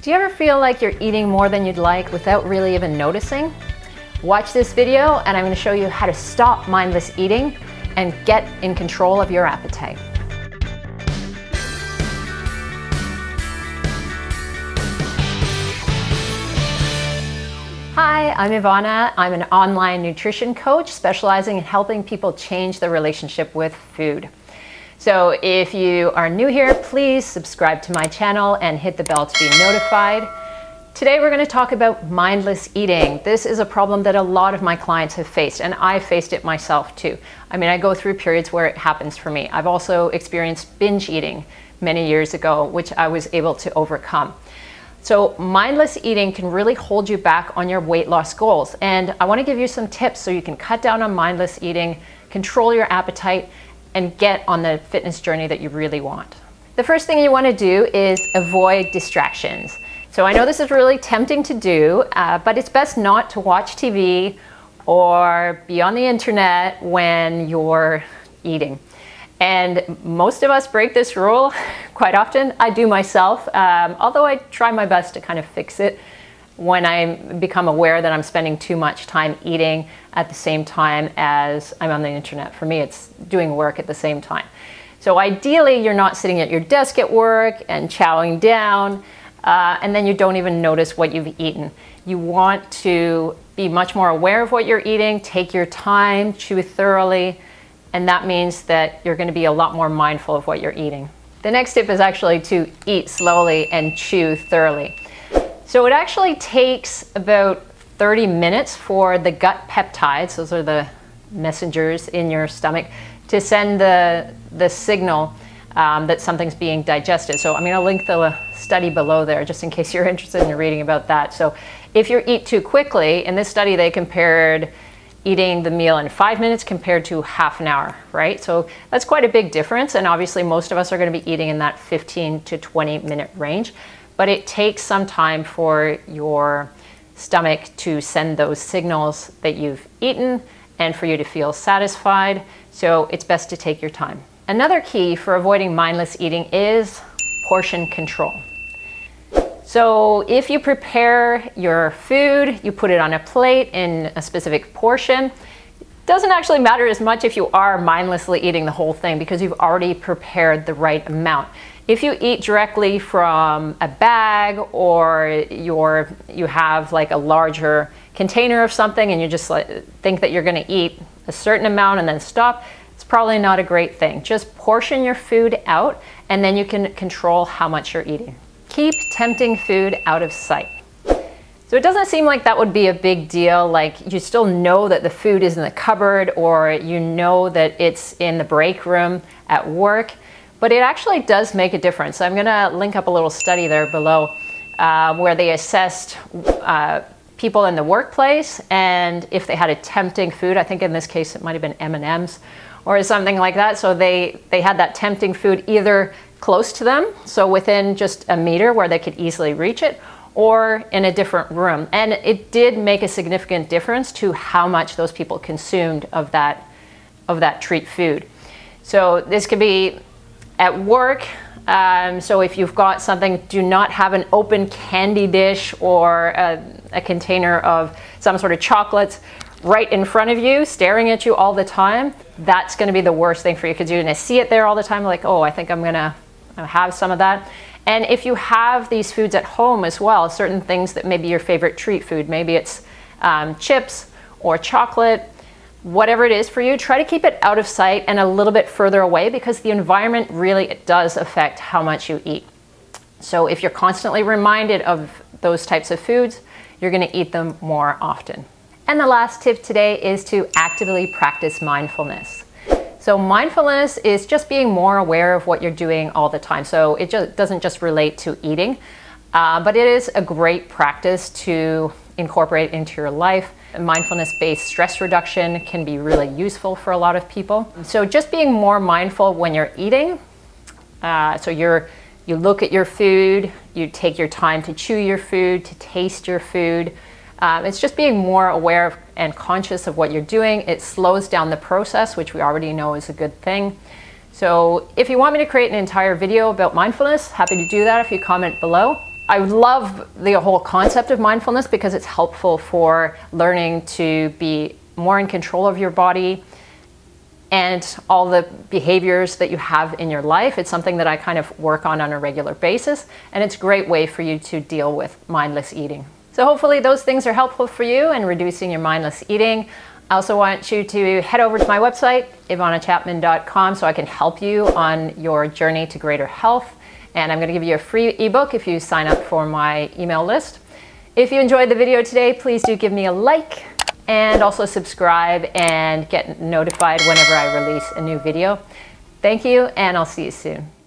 Do you ever feel like you're eating more than you'd like without really even noticing? Watch this video and I'm going to show you how to stop mindless eating and get in control of your appetite. Hi, I'm Ivana. I'm an online nutrition coach specializing in helping people change their relationship with food. So if you are new here, please subscribe to my channel and hit the bell to be notified. Today we're going to talk about mindless eating. This is a problem that a lot of my clients have faced, and I've faced it myself too. I mean, I go through periods where it happens for me. I've also experienced binge eating many years ago, which I was able to overcome. So mindless eating can really hold you back on your weight loss goals. And I want to give you some tips so you can cut down on mindless eating, control your appetite, and get on the fitness journey that you really want. The first thing you want to do is avoid distractions. So I know this is really tempting to do, but it's best not to watch TV or be on the internet when you're eating. And most of us break this rule quite often. I do myself, although I try my best to kind of fix it when I become aware that I'm spending too much time eating at the same time as I'm on the internet. For me, it's doing work at the same time. So ideally, you're not sitting at your desk at work and chowing down, and then you don't even notice what you've eaten. You want to be much more aware of what you're eating, take your time, chew thoroughly, and that means that you're going to be a lot more mindful of what you're eating. The next tip is actually to eat slowly and chew thoroughly. So it actually takes about 30 minutes for the gut peptides, those are the messengers in your stomach, to send the signal that something's being digested. So I'm going to link the study below there just in case you're interested in reading about that. So if you eat too quickly, in this study they compared eating the meal in 5 minutes compared to half an hour, right? So that's quite a big difference, and obviously most of us are going to be eating in that 15 to 20 minute range, but it takes some time for your stomach to send those signals that you've eaten and for you to feel satisfied, so it's best to take your time. Another key for avoiding mindless eating is portion control. So if you prepare your food, you put it on a plate in a specific portion, it doesn't actually matter as much if you are mindlessly eating the whole thing because you've already prepared the right amount. If you eat directly from a bag or you have like a larger container of something and you just think that you're going to eat a certain amount and then stop, it's probably not a great thing. Just portion your food out and then you can control how much you're eating. Keep tempting food out of sight. So it doesn't seem like that would be a big deal, like you still know that the food is in the cupboard or you know that it's in the break room at work, but it actually does make a difference. I'm gonna link up a little study there below where they assessed people in the workplace, and if they had a tempting food, I think in this case it might have been M&Ms or something like that, so they had that tempting food either close to them, so within just a meter where they could easily reach it, or in a different room. And it did make a significant difference to how much those people consumed of that treat food. So this could be at work. So if you've got something, do not have an open candy dish or a container of some sort of chocolates right in front of you, staring at you all the time. That's going to be the worst thing for you because you're going to see it there all the time, like, oh, I think I'm going to have some of that. And if you have these foods at home as well, certain things that may be your favorite treat food, maybe it's chips or chocolate, whatever it is for you, try to keep it out of sight and a little bit further away because the environment really does affect how much you eat. So if you're constantly reminded of those types of foods, you're going to eat them more often. And the last tip today is to actively practice mindfulness. So mindfulness is just being more aware of what you're doing all the time. So it doesn't just relate to eating, but it is a great practice to incorporate into your life. Mindfulness-based stress reduction can be really useful for a lot of people. So just being more mindful when you're eating. So you look at your food, you take your time to chew your food, to taste your food. It's just being more aware of and conscious of what you're doing. It slows down the process, which we already know is a good thing. So if you want me to create an entire video about mindfulness, happy to do that if you comment below. I love the whole concept of mindfulness because it's helpful for learning to be more in control of your body and all the behaviors that you have in your life. It's something that I kind of work on a regular basis, and it's a great way for you to deal with mindless eating. So hopefully those things are helpful for you in reducing your mindless eating. I also want you to head over to my website, ivanachapman.com, so I can help you on your journey to greater health. And I'm going to give you a free ebook if you sign up for my email list. If you enjoyed the video today, please do give me a like and also subscribe and get notified whenever I release a new video. Thank you, and I'll see you soon.